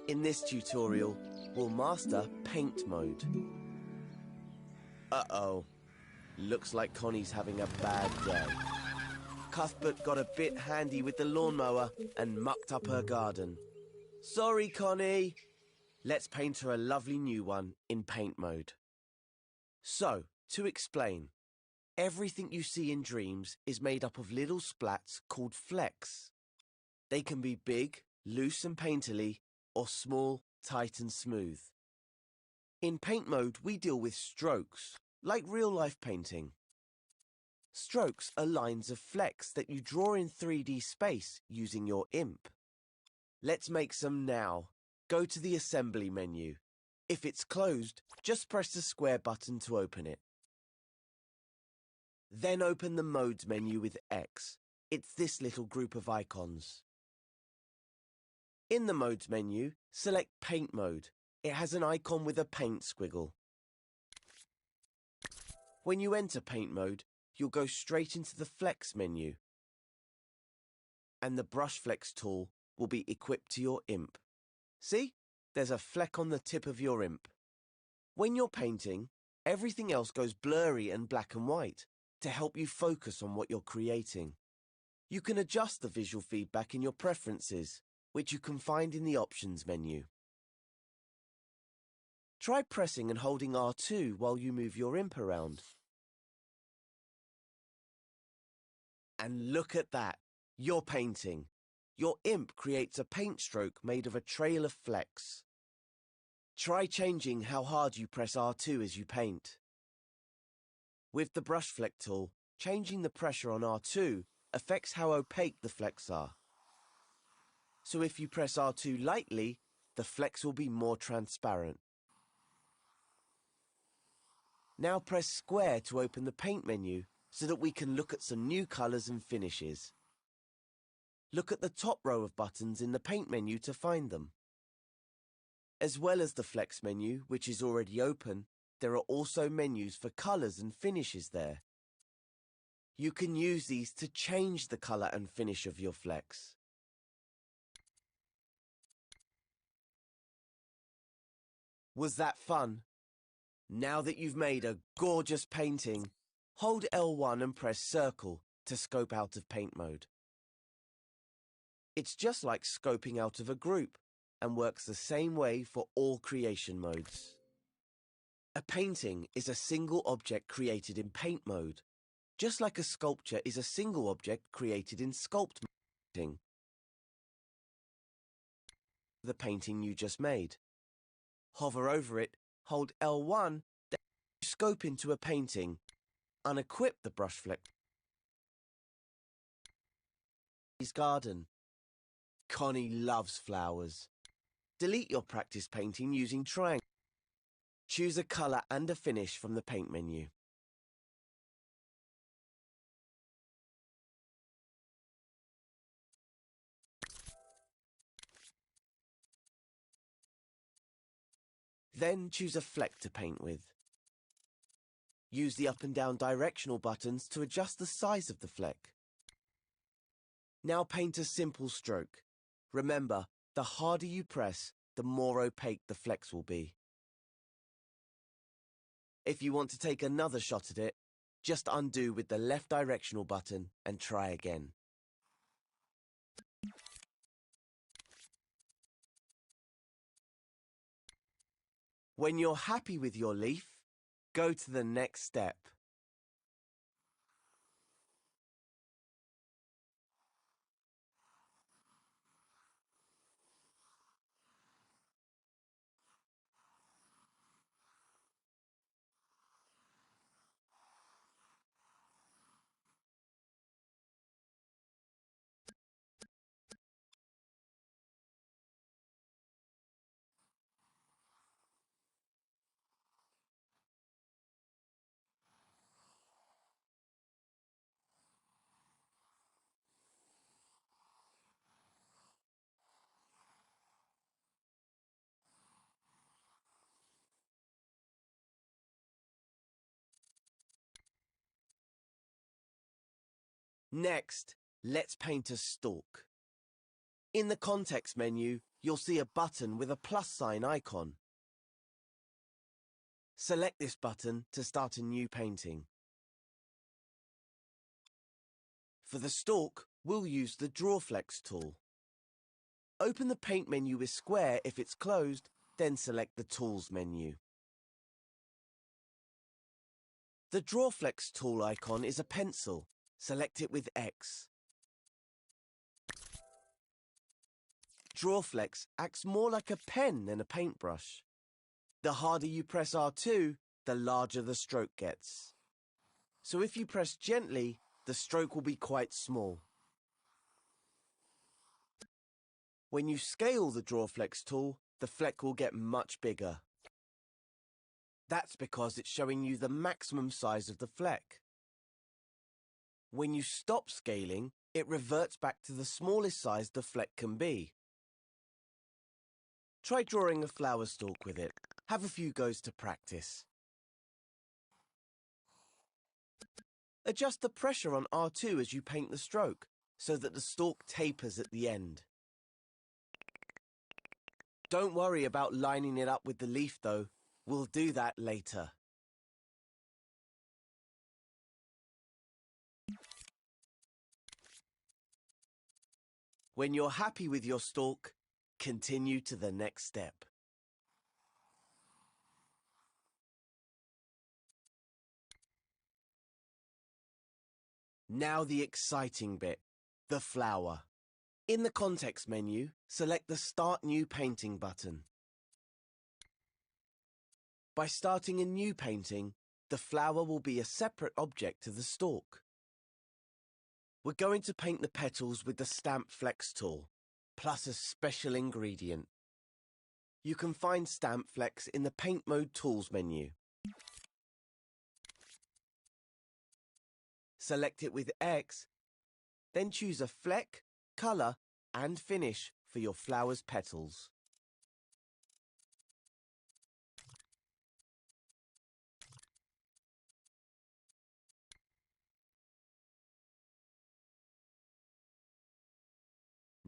In this tutorial, we'll master paint mode. Uh-oh. Looks like Connie's having a bad day. Cuthbert got a bit handy with the lawnmower and mucked up her garden. Sorry, Connie. Let's paint her a lovely new one in paint mode. So, to explain, everything you see in dreams is made up of little splats called flecks. They can be big, loose and painterly, or small, tight and smooth. In paint mode, we deal with strokes, like real-life painting. Strokes are lines of flecks that you draw in 3D space using your IMP. Let's make some now. Go to the Assembly menu. If it's closed, just press the square button to open it. Then open the Modes menu with X. It's this little group of icons. In the Modes menu, select Paint Mode. It has an icon with a paint squiggle. When you enter Paint Mode, you'll go straight into the Flex menu, and the Brush Flex tool will be equipped to your imp. See? There's a fleck on the tip of your imp. When you're painting, everything else goes blurry and black and white to help you focus on what you're creating. You can adjust the visual feedback in your preferences, which you can find in the Options menu. Try pressing and holding R2 while you move your imp around. And look at that! You're painting. Your imp creates a paint stroke made of a trail of flecks. Try changing how hard you press R2 as you paint. With the Brush Fleck tool, changing the pressure on R2 affects how opaque the flecks are. So if you press R2 lightly, the flecks will be more transparent. Now press square to open the paint menu so that we can look at some new colours and finishes. Look at the top row of buttons in the paint menu to find them. As well as the Flex menu, which is already open, there are also menus for colours and finishes there. You can use these to change the colour and finish of your flecks. Was that fun? Now that you've made a gorgeous painting, hold L1 and press Circle to scope out of Paint Mode. It's just like scoping out of a group and works the same way for all creation modes. A painting is a single object created in Paint Mode, just like a sculpture is a single object created in Sculpt Mode. The painting you just made. Hover over it, hold L1, then scope into a painting. Unequip the Brush Fleck. Garden. Connie loves flowers. Delete your practice painting using triangle. Choose a colour and a finish from the paint menu. Then choose a fleck to paint with. Use the up and down directional buttons to adjust the size of the fleck. Now paint a simple stroke. Remember, the harder you press, the more opaque the flecks will be. If you want to take another shot at it, just undo with the left directional button and try again. When you're happy with your leaf, go to the next step. Next, let's paint a stalk. In the context menu, you'll see a button with a plus sign icon. Select this button to start a new painting. For the stalk, we'll use the Drawflex tool. Open the paint menu with square if it's closed, then select the Tools menu. The Drawflex tool icon is a pencil. Select it with X. Drawflex acts more like a pen than a paintbrush. The harder you press R2, the larger the stroke gets. So if you press gently, the stroke will be quite small. When you scale the Drawflex tool, the fleck will get much bigger. That's because it's showing you the maximum size of the fleck. When you stop scaling, it reverts back to the smallest size the fleck can be. Try drawing a flower stalk with it. Have a few goes to practice. Adjust the pressure on R2 as you paint the stroke, so that the stalk tapers at the end. Don't worry about lining it up with the leaf though. We'll do that later. When you're happy with your stalk, continue to the next step. Now the exciting bit, the flower. In the context menu, select the Start New Painting button. By starting a new painting, the flower will be a separate object to the stalk. We're going to paint the petals with the Stamp Flex tool, plus a special ingredient. You can find Stamp Flex in the Paint Mode Tools menu. Select it with X, then choose a fleck, colour and finish for your flower's petals.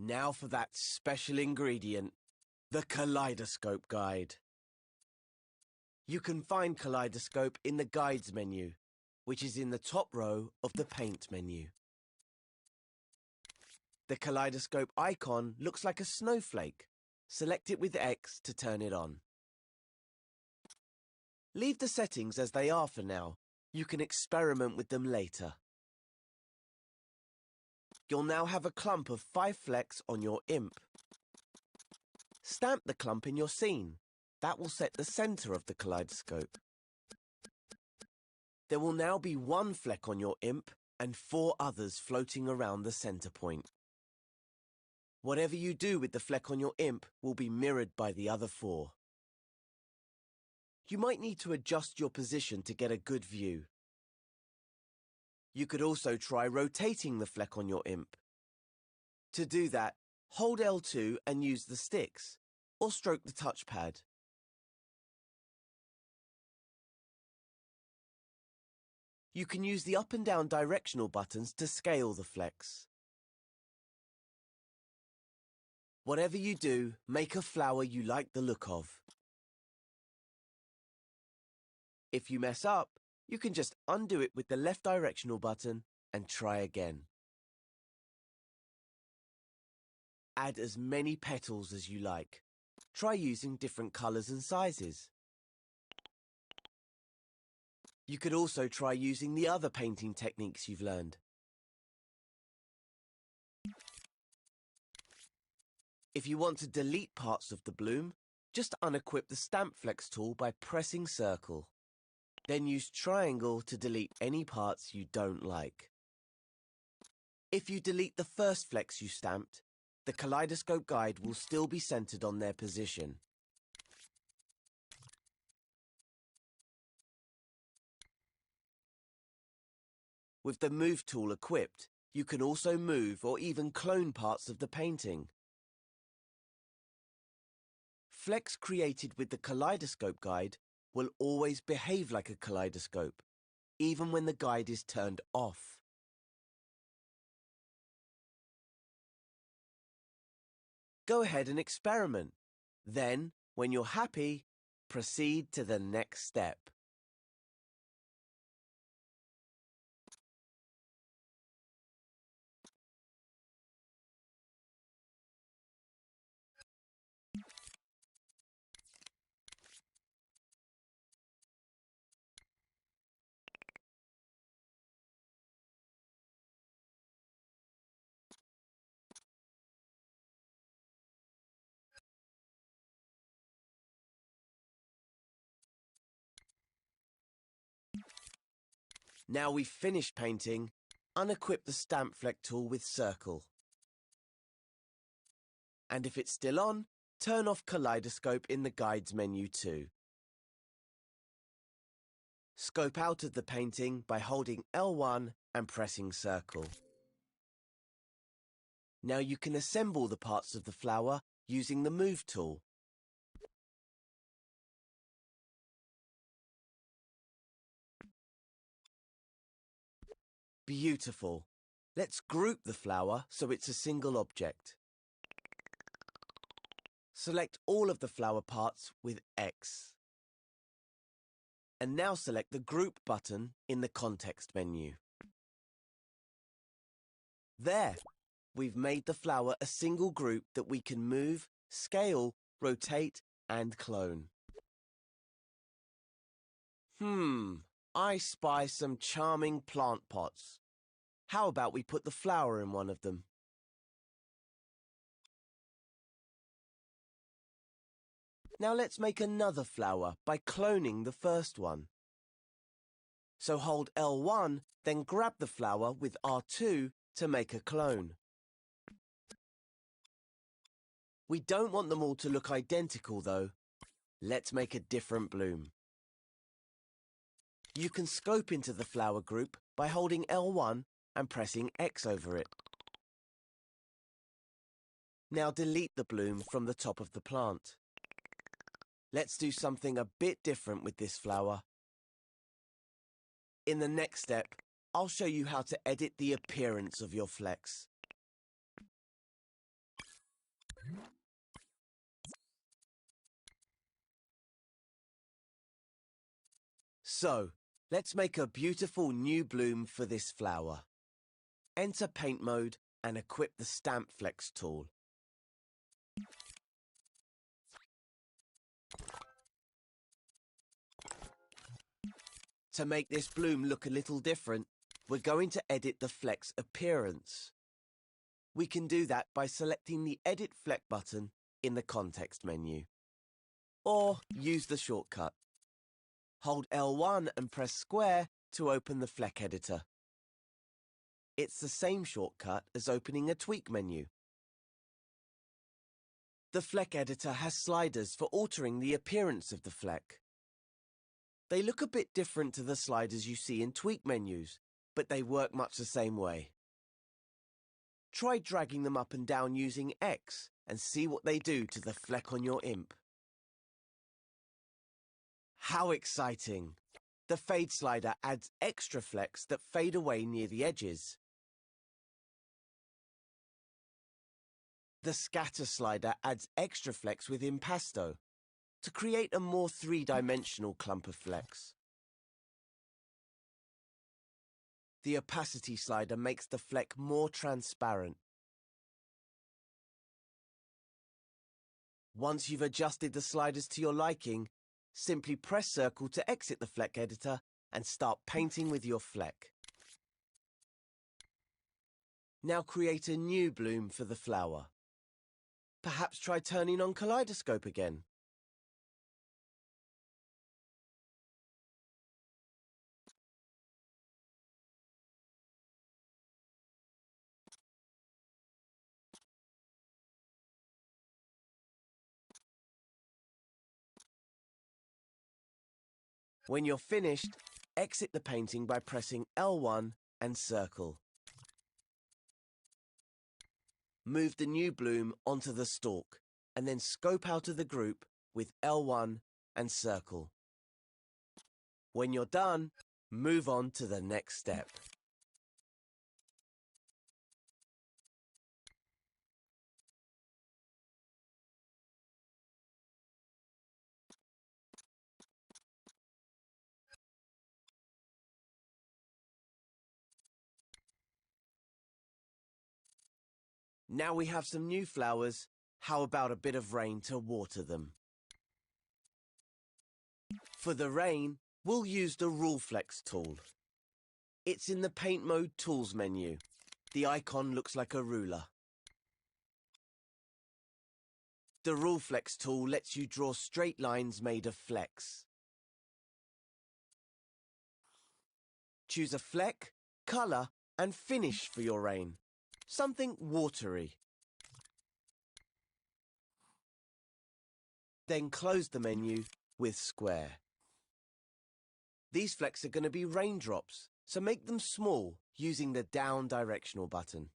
Now for that special ingredient, the Kaleidoscope Guide. You can find Kaleidoscope in the Guides menu, which is in the top row of the Paint menu. The kaleidoscope icon looks like a snowflake. Select it with X to turn it on. Leave the settings as they are for now. You can experiment with them later. You'll now have a clump of 5 flecks on your imp. Stamp the clump in your scene. That will set the center of the kaleidoscope. There will now be 1 fleck on your imp and 4 others floating around the center point. Whatever you do with the fleck on your imp will be mirrored by the other 4. You might need to adjust your position to get a good view. You could also try rotating the fleck on your imp. To do that, hold L2 and use the sticks, or stroke the touchpad. You can use the up and down directional buttons to scale the flecks. Whatever you do, make a flower you like the look of. If you mess up, you can just undo it with the left directional button and try again. Add as many petals as you like. Try using different colors and sizes. You could also try using the other painting techniques you've learned. If you want to delete parts of the bloom, just unequip the Stamp Flex tool by pressing circle. Then use triangle to delete any parts you don't like. If you delete the first flecks you stamped, the Kaleidoscope Guide will still be centered on their position. With the Move tool equipped, you can also move or even clone parts of the painting. Flecks created with the Kaleidoscope Guide will always behave like a kaleidoscope, even when the guide is turned off. Go ahead and experiment. Then, when you're happy, proceed to the next step. Now we've finished painting, unequip the Stamp Fleck tool with circle. And if it's still on, turn off Kaleidoscope in the Guides menu too. Scope out of the painting by holding L1 and pressing circle. Now you can assemble the parts of the flower using the Move tool. Beautiful. Let's group the flower so it's a single object. Select all of the flower parts with X. And now select the Group button in the context menu. There! We've made the flower a single group that we can move, scale, rotate, and clone. I spy some charming plant pots. How about we put the flower in one of them? Now let's make another flower by cloning the first one. So hold L1, then grab the flower with R2 to make a clone. We don't want them all to look identical though. Let's make a different bloom. You can scope into the flower group by holding L1 and pressing X over it. Now delete the bloom from the top of the plant. Let's do something a bit different with this flower. In the next step, I'll show you how to edit the appearance of your flecks. So, let's make a beautiful new bloom for this flower. Enter Paint Mode and equip the Stamp Flex tool. To make this bloom look a little different, we're going to edit the fleck's appearance. We can do that by selecting the Edit Fleck button in the context menu. Or use the shortcut. Hold L1 and press square to open the Fleck editor. It's the same shortcut as opening a tweak menu. The Fleck editor has sliders for altering the appearance of the fleck. They look a bit different to the sliders you see in tweak menus, but they work much the same way. Try dragging them up and down using X and see what they do to the fleck on your imp. How exciting! The Fade slider adds extra flecks that fade away near the edges. The Scatter slider adds extra flecks with Impasto to create a more three-dimensional clump of flecks. The Opacity slider makes the fleck more transparent. Once you've adjusted the sliders to your liking, simply press Circle to exit the Fleck editor and start painting with your fleck. Now create a new bloom for the flower. Perhaps try turning on Kaleidoscope again. When you're finished, exit the painting by pressing L1 and circle. Move the new bloom onto the stalk, and then scope out of the group with L1 and circle. When you're done, move on to the next step. Now we have some new flowers. How about a bit of rain to water them? For the rain, we'll use the Rule Flex tool. It's in the Paint Mode Tools menu. The icon looks like a ruler. The Rule Flex tool lets you draw straight lines made of flecks. Choose a fleck, colour, and finish for your rain. Something watery. Then close the menu with Square. These flecks are going to be raindrops, so make them small using the down directional button.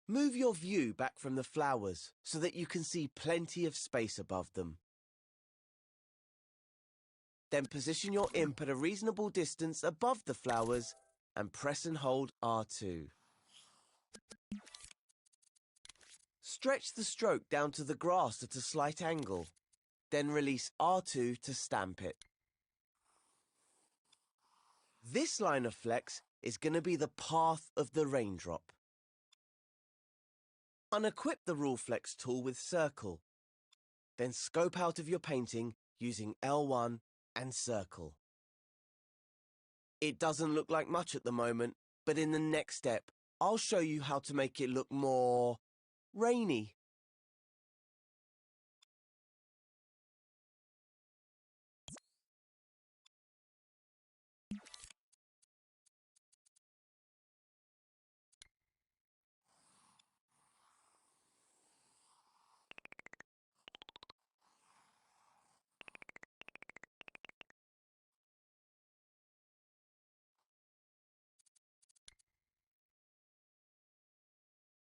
Move your view back from the flowers so that you can see plenty of space above them. Then position your imp at a reasonable distance above the flowers and press and hold R2. Stretch the stroke down to the grass at a slight angle, then release R2 to stamp it. This line of flex is going to be the path of the raindrop. Unequip the Rule Flex tool with Circle. Then scope out of your painting using L1 and Circle. It doesn't look like much at the moment, but in the next step, I'll show you how to make it look more rainy.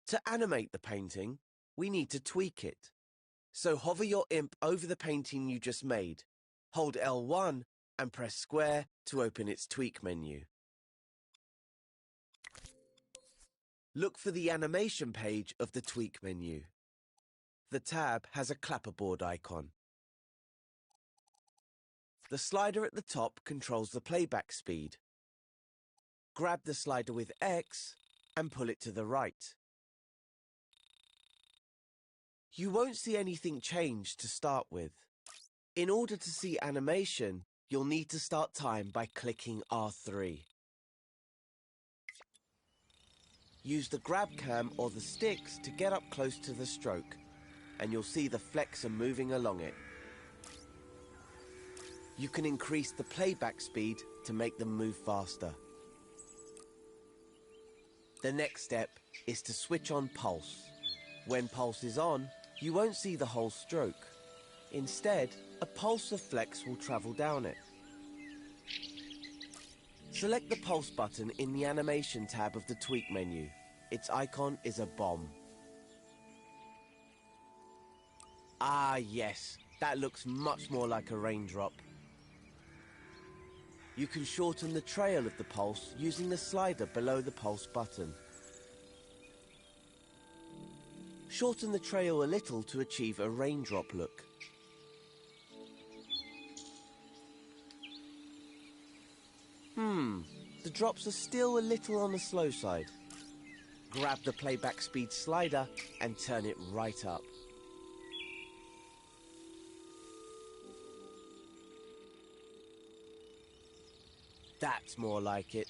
To animate the painting, we need to tweak it. So hover your imp over the painting you just made. Hold L1 and press square to open its tweak menu. Look for the animation page of the tweak menu. The tab has a clapperboard icon. The slider at the top controls the playback speed. Grab the slider with X and pull it to the right. You won't see anything change to start with. In order to see animation, you'll need to start time by clicking R3. Use the grab cam or the sticks to get up close to the stroke, and you'll see the flexor moving along it. You can increase the playback speed to make them move faster. The next step is to switch on pulse. When pulse is on, you won't see the whole stroke. Instead, a pulse of flex will travel down it. Select the pulse button in the animation tab of the tweak menu. Its icon is a bomb. Ah yes, that looks much more like a raindrop. You can shorten the trail of the pulse using the slider below the pulse button. Shorten the trail a little to achieve a raindrop look. The drops are still a little on the slow side. Grab the playback speed slider and turn it right up. That's more like it.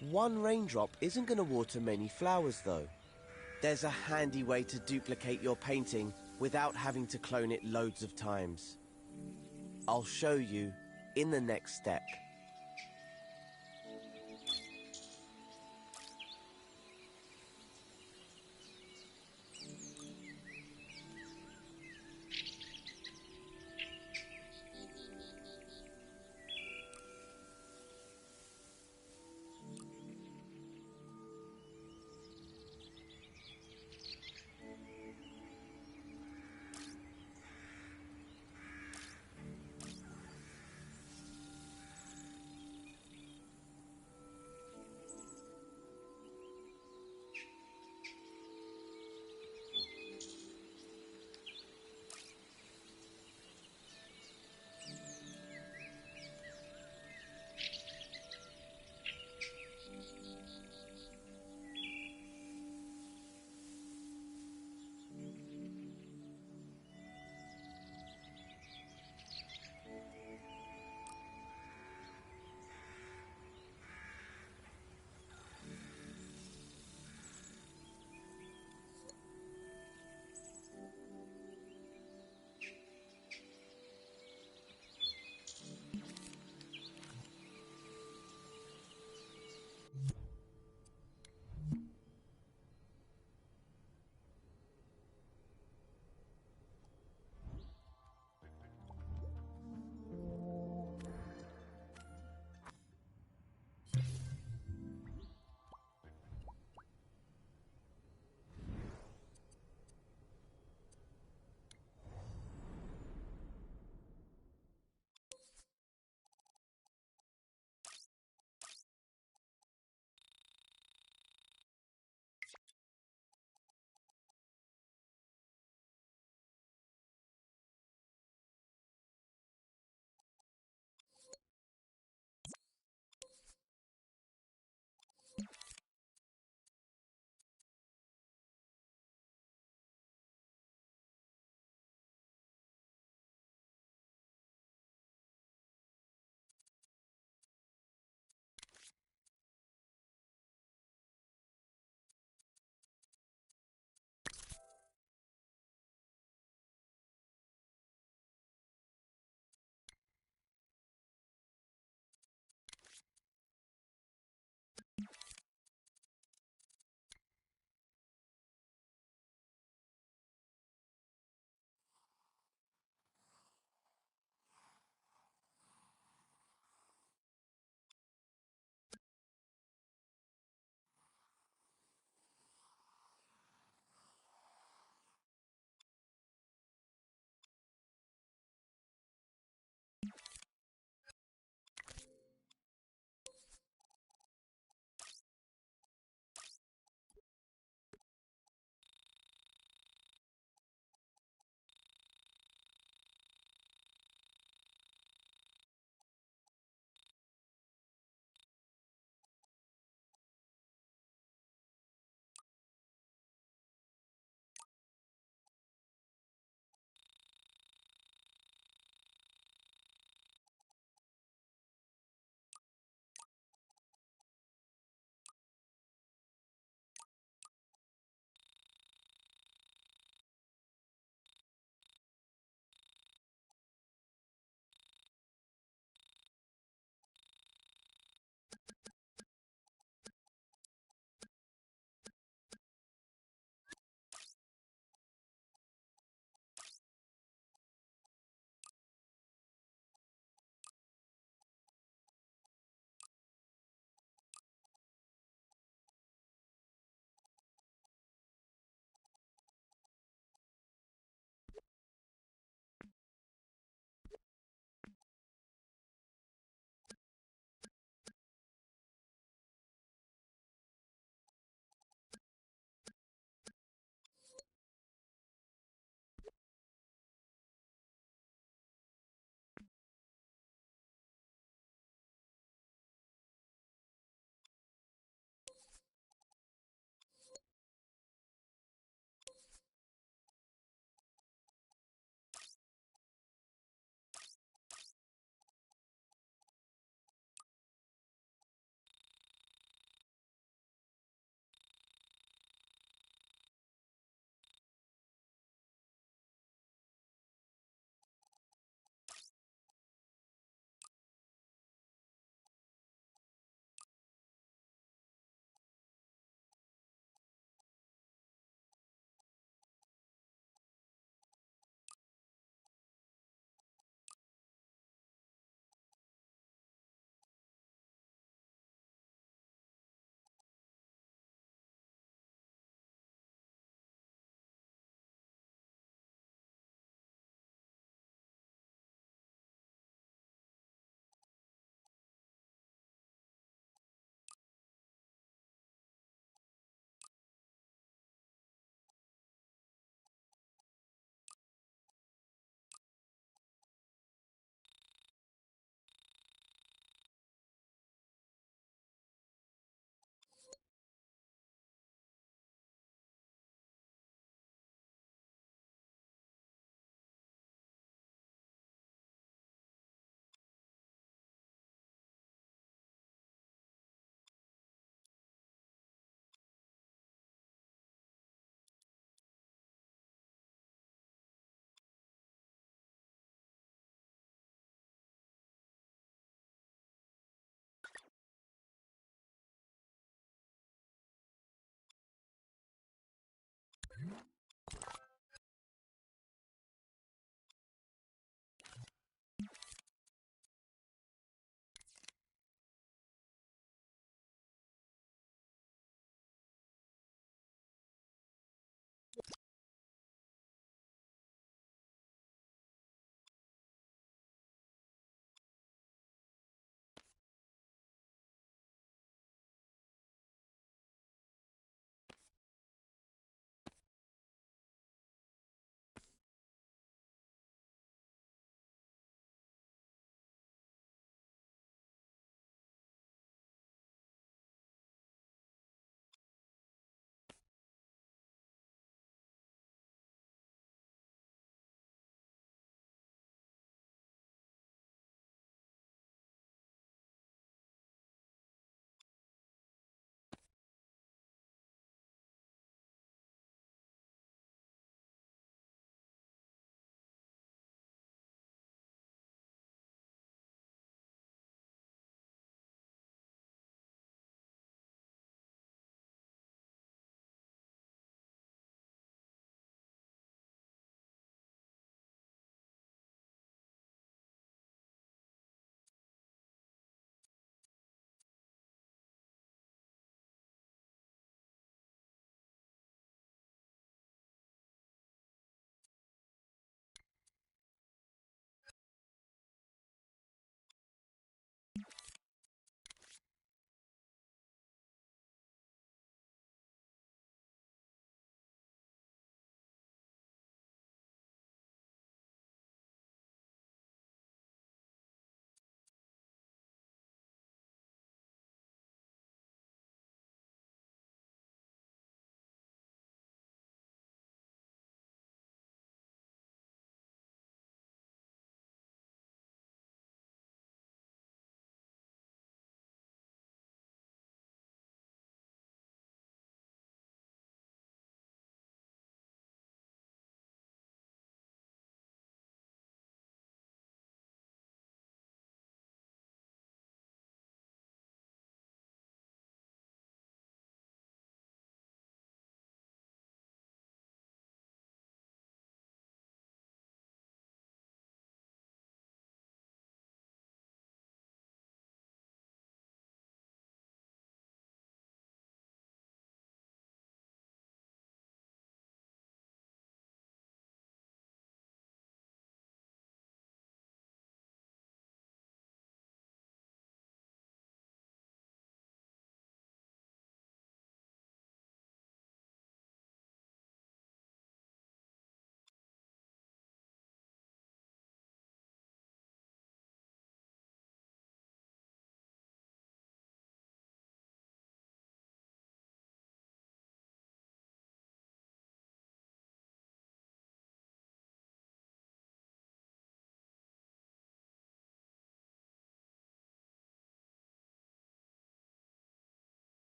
One raindrop isn't going to water many flowers though. There's a handy way to duplicate your painting without having to clone it loads of times. I'll show you in the next step.